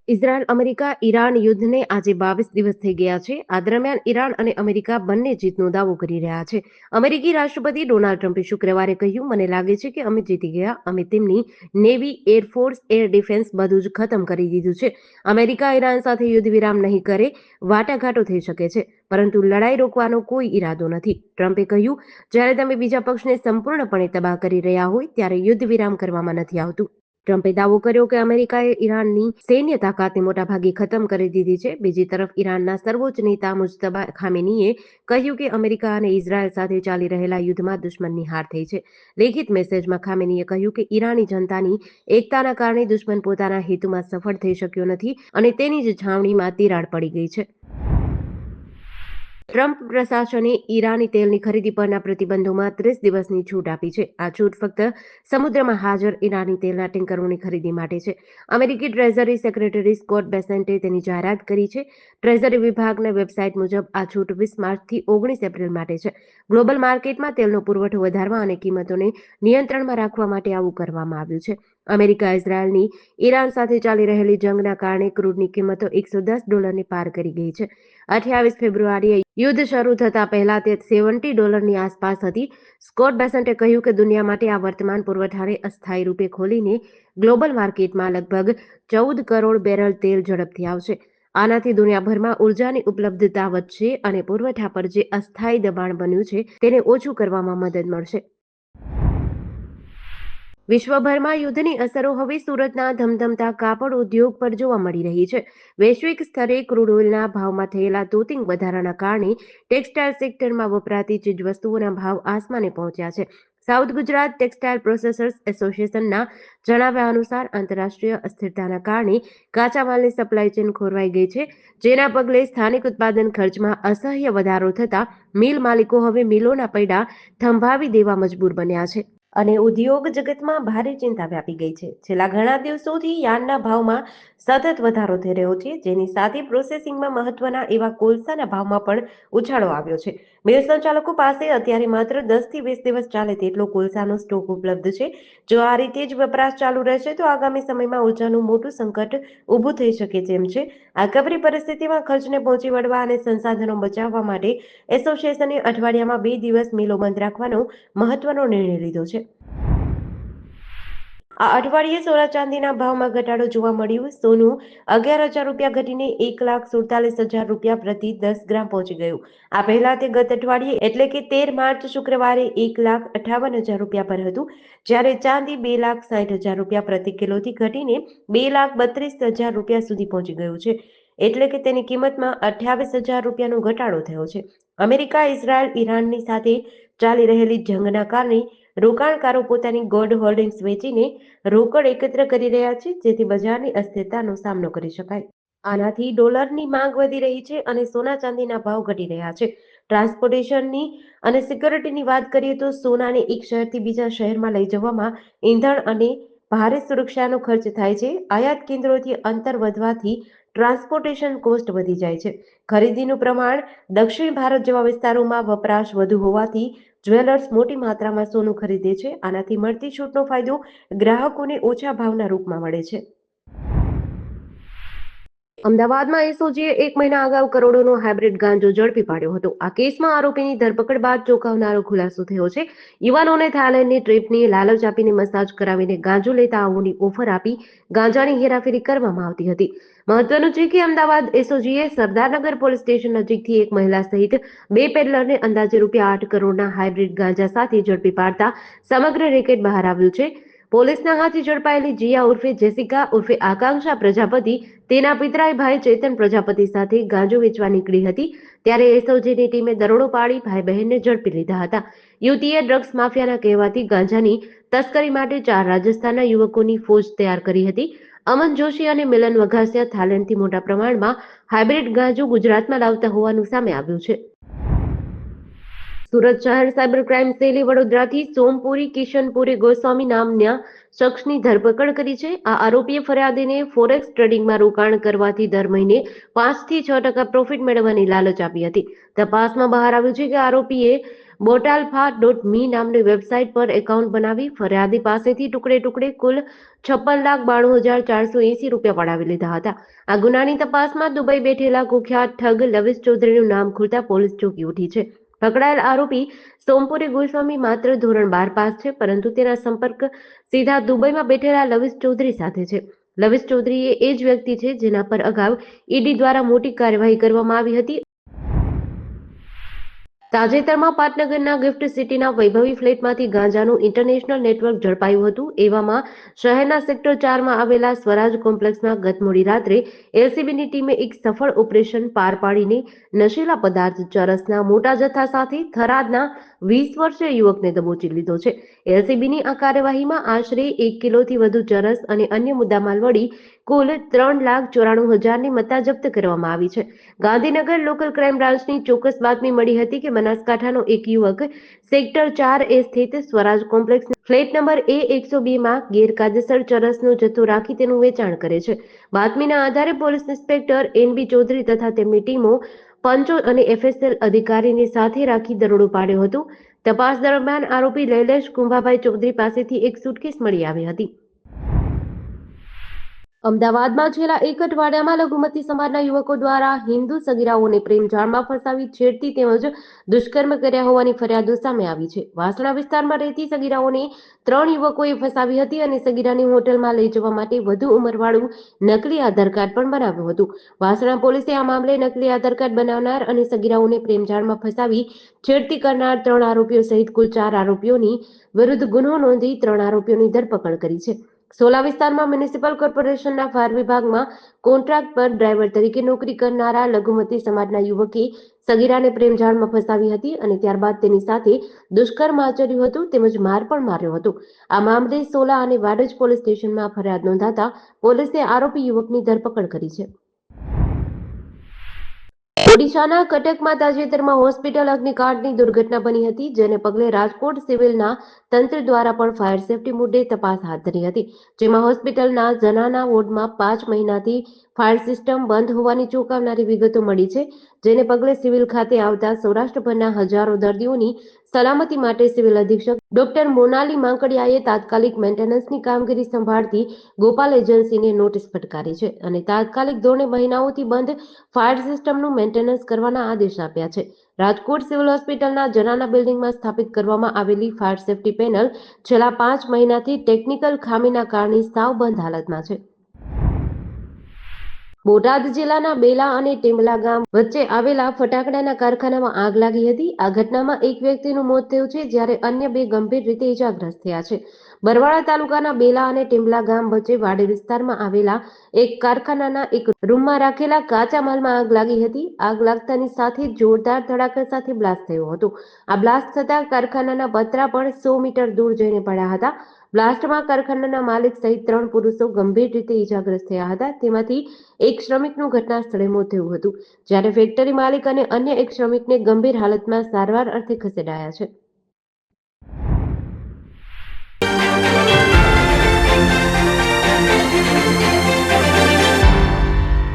Israel America Iran યુદ્ધને આજે 22 દિવસ થઈ ગયા છે. આ દરમિયાન ઈરાન અને અમેરિકા બંને જીતનો દાવો કરી રહ્યા છે. અમેરિકી રાષ્ટ્રપતિ ડોનાલ્ડ ટ્રમ્પે શુક્રવારે કહ્યું, મને લાગે છે કે અમે જીતી ગયા. અમે તેમની નેવી, એરફોર્સ, એર ડિફેન્સ બધું જ ખતમ કરી દીધું છે. અમેરિકા ઈરાન સાથે યુદ્ધ વિરામ નહીં કરે. વાટાઘાટો થઈ શકે છે, પરંતુ લડાઈ રોકવાનો કોઈ ઈરાદો નથી. ટ્રમ્પે કહ્યું, જ્યારે તમે બીજા પક્ષને સંપૂર્ણપણે તબાહ કરી રહ્યા હોય ત્યારે યુદ્ધ વિરામ કરવામાં નથી આવતું. ટ્રમ્પે દાવો કર્યો કે અમેરિકાએ ઈરાનની સૈન્ય તાકાતને મોટાભાગે ખતમ કરી દીધી છે. બીજી તરફ ઈરાનના સર્વોચ્ચ નેતા મુજતબા ખામેનીએ કહ્યું કે અમેરિકા અને ઇઝરાયલ સાથે ચાલી રહેલા યુદ્ધમાં દુશ્મનની હાર થઈ છે. લેખિત મેસેજમાં ખામેનીએ કહ્યું કે ઈરાની જનતાની એકતાના કારણે દુશ્મન પોતાના હેતુમાં સફળ થઈ શક્યો નથી અને તેની જ છાવણીમાં તિરાડ પડી ગઈ છે. ટ્રમ્પ પ્રશાસને ઈરાની તેલની ખરીદી પરના પ્રતિબંધોમાં 30 દિવસની છૂટ આપી છે. આ છૂટ ફક્ત સમુદ્રમાં હાજર ઈરાની તેલના ટેન્કરોની ખરીદી માટે છે. અમેરિકી ટ્રેઝરી સેક્રેટરી સ્કોટ બેસેન્ટે તેની જાહેરાત કરી છે. ટ્રેઝરી વિભાગના વેબસાઇટ મુજબ આ છૂટ 20 માર્ચથી 19 એપ્રિલ માટે છે. ગ્લોબલ માર્કેટમાં તેલનો પુરવઠો વધારવા અને કિંમતોને નિયંત્રણમાં રાખવા માટે આવું કરવામાં આવ્યું છે. અમેરિકા ઇઝરાયલની ઈરાન સાથે ચાલી રહેલી જંગના કારણે ક્રૂડની કિંમતો $110 પાર કરી ગઈ છે. 28 ફેબ્રુઆરીએ યુદ્ધ શરૂ થતા પહેલા તે $70 આસપાસ હતી. સ્કોટ બેસન્ટે કહ્યું કે દુનિયા માટે આ વર્તમાન પુરવઠાને અસ્થાયી રૂપે ખોલીને ગ્લોબલ માર્કેટમાં લગભગ 14 કરોડ બેરલ તેલ ઝડપથી આવશે. આનાથી દુનિયાભરમાં ઉર્જાની ઉપલબ્ધતા વધશે અને પુરવઠા પર જે અસ્થાયી દબાણ બન્યું છે તેને ઓછું કરવામાં મદદ મળશે. વિશ્વભરમાં યુદ્ધની અસરો હવે સુરતના ધમધમતા કાપડ ઉદ્યોગ પર જોવા મળી રહી છે. વૈશ્વિક સ્તરે ક્રૂડ ઓઇલના ભાવમાં થયેલા તોતિંગ વધારાના કારણે ટેક્સટાઇલ સેક્ટરમાં વપરાતી ચીજવસ્તુઓના ભાવ આસમાને પહોંચ્યા છે. સાઉથ ગુજરાત ટેક્સટાઇલ પ્રોસેસર્સ એસોસિએશનના જણાવ્યા અનુસાર આંતરરાષ્ટ્રીય અસ્થિરતાના કારણે કાચા માલની સપ્લાય ચેન ખોરવાઈ ગઈ છે, જેના પગલે સ્થાનિક ઉત્પાદન ખર્ચમાં અસહ્ય વધારો થતા મિલ માલિકો હવે મિલોના પૈડા થંભાવી દેવા મજબૂર બન્યા છે. અને ઉદ્યોગ જગતમાં ભારે ચિંતા વ્યાપી ગઈ છે. છેલ્લા ઘણા દિવસોથી યાર્નના ભાવમાં સતત વધારો થઈ રહ્યો છે, જેની સાથે પ્રોસેસિંગમાં મહત્વના એવા કોલસાના ભાવમાં પણ ઉછાળો આવ્યો છે. મિલ સંચાલકો પાસે અત્યારે માત્ર 10 થી 20 દિવસ ચાલે તેટલો કોલસાનો સ્ટોક ઉપલબ્ધ છે. જો આ રીતે જ વપરાશ ચાલુ રહેશે તો આગામી સમયમાં ઊર્જાનું મોટું સંકટ ઊભું થઈ શકે તેમ છે. આ કપરી પરિસ્થિતિમાં ખર્ચને પહોંચી વળવા અને સંસાધનો બચાવવા માટે એસોસિએશને અઠવાડિયામાં 2 દિવસ મિલો બંધ રાખવાનો મહત્વનો નિર્ણય લીધો છે. આ અઠવાડિયે સોના ચાંદીના ભાવમાં ઘટાડો જોવા મળ્યો. સોનું ₹11,000 ઘટીને ₹1,47,000 પ્રતિ 10 ગ્રામ પહોંચી ગયું. આ પહેલા તે ગત અઠવાડિયે એટલે કે 13 માર્ચ શુક્રવારે ₹1,58,000 પર હતું, જ્યારે ચાંદી ₹2,60,000 પ્રતિ કિલોથી ઘટીને ₹2,32,000 સુધી પહોંચી ગયું છે. એટલે કે તેની કિંમતમાં ₹28,000નો ઘટાડો થયો છે. અમેરિકા, ઇઝરાયલ, ઈરાનની સાથે ચાલી રહેલી જંગના કારણે રોકાણકારો પોતાની ગોલ્ડ હોલ્ડિંગ્સ વેચીને રોકડ એકત્ર કરી રહ્યા છે, જેથી બજારની અસ્થિરતાનો સામનો કરી શકાય. આનાથી ડોલરની માંગ વધી રહી છે અને સોના ચાંદીના ભાવ ઘટી રહ્યા છે. ટ્રાન્સપોર્ટેશનની અને સિક્યોરિટીની વાત કરીએ તો સોનાને એક શહેરથી બીજા શહેરમાં લઈ જવામાં ઈંધણ અને ભારે સુરક્ષાનો ખર્ચ થાય છે. આયાત કેન્દ્રોથી અંતર વધવાથી ટ્રાન્સપોર્ટેશન કોસ્ટ વધી જાય છે. ખરીદીનું પ્રમાણ દક્ષિણ ભારત જેવા વિસ્તારોમાં વપરાશ વધુ હોવાથી જ્વેલર્સ મોટી માત્રામાં સોનું ખરીદે છે. આનાથી મળતી છૂટનો ફાયદો ગ્રાહકોને ઓછા ભાવના રૂપમાં મળે છે. અમદાવાદમાં એસઓજીએ 1 મહિના અગાઉ કરોડોનો હાઇબ્રિડ ગાંજો ઝડપી પાડ્યો હતો. આ કેસમાં આરોપીની ધરપકડ બાદ ચોંકાવનારો ખુલાસો થયો છે. યુવાનોને થાઇલેન્ડની ટ્રીપની લાલચ આપીને મસાજ કરાવીને ગાંજો લેતા આવવાની ઓફર આપી ગાંજાની હેરાફેરી કરવામાં આવતી હતી. મહત્વનું છે કે અમદાવાદ એસઓજીએ સરદારનગર પોલીસ સ્ટેશન નજીકથી એક મહિલા સહિત 2 પેડલરને અંદાજે ₹8 કરોડના હાઇબ્રિડ ગાંજા સાથે ઝડપી પાડતા સમગ્ર રેકેટ બહાર આવ્યું છે. પોલીસના હાથે ઝડપાયેલી જીયા ઉર્ફે જેસિકા ઉર્ફે આકાંક્ષા પ્રજાપતિ તેના પિતરાઈ ભાઈ ચેતન પ્રજાપતિ સાથે ગાંજો વેચવા નીકળી હતી, ત્યારે એસઓજીની ટીમે દરોડો પાડી ભાઈ બહેનને ઝડપી લીધા હતા. યુવતીએ ડ્રગ્સ માફિયાના કહેવાથી ગાંજાની તસ્કરી માટે 4 રાજસ્થાનના યુવકોની ફોજ તૈયાર કરી હતી. અમન જોશી અને મિલન વઘાસિયા થાઇલેન્ડથી મોટા પ્રમાણમાં હાઇબ્રિડ ગાંજો ગુજરાતમાં લાવતા હોવાનું સામે આવ્યું છે. સુરત શહેર સાયબર ક્રાઇમ સેલે વડોદરાથી સોમપુરી કિશનપુરી ગોસ્વામી નામના શખ્સની ધરપકડ કરી છે. આ આરોપીએ ફરિયાદીને ફોરેક્સ ટ્રેડિંગમાં રોકાણ કરવાથી દર મહિને 5 થી 6% પ્રોફિટ મેળવવાની લાલચ આપી હતી. તપાસમાં બહાર આવ્યું છે કે આરોપીએ botalfa.me નામની વેબસાઇટ પર એકાઉન્ટ બનાવી ફરિયાદી પાસેથી ટુકડે ટુકડે કુલ 56,92,480 રૂપિયા પડાવી લીધા હતા. આ ગુનાની તપાસમાં દુબઈ બેઠેલા કુખ્યાત ઠગ લવિશ ચૌધરીનું નામ ખુલતા પોલીસ ચોંકી ઉઠી છે. પકડાયેલ આરોપી સોમપુરી ગોસ્વામી માત્ર ધોરણ 12 પાસ છે, પરંતુ તેના સંપર્ક સીધા દુબઈમાં બેઠેલા લવિશ ચૌધરી સાથે છે. લવિશ ચૌધરી એ જ વ્યક્તિ છે જેના પર અગાઉ ઈડી દ્વારા મોટી કાર્યવાહી કરવામાં આવી હતી. તાજેતરમાં પાટનગરના ગિફ્ટ સિટીના વૈભવી ફ્લેટમાંથી ગાંજાનું ઇન્ટરનેશનલ નેટવર્ક ઝડપાયું હતું. એવામાં શહેરના સેક્ટર 4માં આવેલા સ્વરાજ કોમ્પ્લેક્સમાં ગત મોડી રાત્રે એલસીબીની ટીમે એક સફળ ઓપરેશન પાર પાડીને નશીલા પદાર્થ ચરસના મોટા જથ્થા સાથે થરાદના 20 વર્ષીય યુવકને દબોચી લીધો છે. એલસીબીની આ કાર્યવાહીમાં આશરે 1 કિલોથી વધુ ચરસ અને અન્ય મુદ્દામાલ મળી કુલ 3,94,000ની મત્તા જપ્ત કરવામાં આવી છે. ગાંધીનગર લોકલ ક્રાઇમ બ્રાન્ચની ચોક્કસ બાતમી મળી હતી કે બનાસકાંઠાનો એક યુવક સેક્ટર 4A સ્થિત સ્વરાજ કોમ્પ્લેક્સ ફ્લેટ નંબર A102માં ગેરકાયદેસર ચરસનો જથ્થો રાખી તેનું વેચાણ કરે છે. બાતમીના આધારે પોલીસ ઇન્સ્પેક્ટર NB ચૌધરી તથા તેમની ટીમો પંચો અને FSL અધિકારીને સાથે રાખી દરોડો પાડ્યો હતો. તપાસ દરમિયાન આરોપી લૈલેશ કુંભાભાઈ ચૌધરી પાસેથી એક સુટકેસ મળી આવી હતી. અમદાવાદમાં છેલ્લા એક અઠવાડિયામાં લઘુમતી સમાજના યુવકો દ્વારા હિન્દુ સગીરાઓને પ્રેમજાળમાં ફસાવી છેડતી તેમજ દુષ્કર્મ કર્યા હોવાની ફરિયાદો સામે આવી છે. વાસણા વિસ્તારમાં રહેતી સગીરાઓને 3 યુવકોએ ફસાવી હતી અને સગીરાની હોટલમાં લઈ જવા માટે વધુ ઉંમરવાળું નકલી આધાર કાર્ડ પણ બનાવ્યું હતું. વાસણા પોલીસે આ મામલે નકલી આધાર કાર્ડ બનાવનાર અને સગીરાઓને પ્રેમજાળમાં ફસાવી છેડતી કરનાર 3 આરોપીઓ સહિત કુલ 4 આરોપીઓની વિરુદ્ધ ગુનો નોંધી 3 આરોપીઓની ધરપકડ કરી છે. સોલા વિસ્તારમાં મ્યુનિસિપલ કોર્પોરેશનના ફાયર વિભાગમાં કોન્ટ્રાક્ટ પર ડ્રાઈવર તરીકે નોકરી કરનારા લઘુમતી સમાજના યુવકે સગીરાને પ્રેમજાળમાં ફસાવી હતી અને ત્યારબાદ તેની સાથે દુષ્કર્મ આચર્યું હતું તેમજ માર પણ માર્યો હતો. આ મામલે સોલા અને વાડજ પોલીસ સ્ટેશનમાં ફરિયાદ નોંધાતા પોલીસે આરોપી યુવકની ધરપકડ કરી છે. ઓડિશાના કટકમાં તાજેતરમાં હોસ્પિટલ અગ્નિકાંડની દુર્ઘટના બની હતી, જેને પગલે રાજકોટ સિવિલના તંત્ર દ્વારા પણ ફાયર સેફટી મુદ્દે તપાસ હાથ ધરી હતી. જેમાં હોસ્પિટલના જનાના વોર્ડમાં 5 મહિનાથી ફાયર સિસ્ટમ બંધ હોવાની ચોંકાવનારી વિગતો મળી છે, જેને પગલે સિવિલ ખાતે આવતા સૌરાષ્ટ્રભરના હજારો દર્દીઓની સલામતી માટે સિવિલ અધિક્ષક ડોક્ટર મોનાલી માંકડિયાએ તાત્કાલિક મેન્ટેનન્સની કામગીરી સંભાળતી ગોપાલ એજન્સીને નોટિસ ફટકારી છે અને તાત્કાલિક ધોરણે મહિનાઓથી બંધ ફાયર સિસ્ટમનું મેન્ટેનન્સ કરવાના આદેશ આપ્યા છે. રાજકોટ સિવિલ હોસ્પિટલના જનાના બિલ્ડિંગમાં સ્થાપિત કરવામાં આવેલી ફાયર સેફટી પેનલ છેલ્લા 5 મહિનાથી ટેકનિકલ ખામીના કારણે સાવ બંધ હાલતમાં છે. બોટાદ જિલ્લાના બેલા અને ટીંબલા ગામ વચ્ચે આવેલા ફટાકડાના કારખાનામાં આગ લાગી હતી. આ ઘટનામાં એક વ્યક્તિનું મોત થયું છે જ્યારે અન્ય 2 ગંભીર રીતે ઇજાગ્રસ્ત થયા છે. બરવાળા તાલુકાના બેલા અને ટીંબલા ગામ વચ્ચે વાડી વિસ્તારમાં આવેલા એક કારખાનાના એક રૂમમાં રાખેલા કાચા માલમાં આગ લાગી હતી. આગ લાગતાની સાથે જોરદાર ધડાકા સાથે બ્લાસ્ટ થયો હતો. આ બ્લાસ્ટ થતાં કારખાનાના પતરા પણ 100 મીટર દૂર જઈને પડ્યા હતા. બ્લાસ્ટમાં કારખાનાના માલિક સહિત 3 પુરુષો ગંભીર રીતે ઇજાગ્રસ્ત થયા હતા. તેમાંથી એક શ્રમિકનું ઘટના સ્થળે મોત થયું હતું, જ્યારે ફેક્ટરી માલિક અને અન્ય એક શ્રમિકને ગંભીર હાલતમાં સારવાર અર્થે ખસેડાયા છે.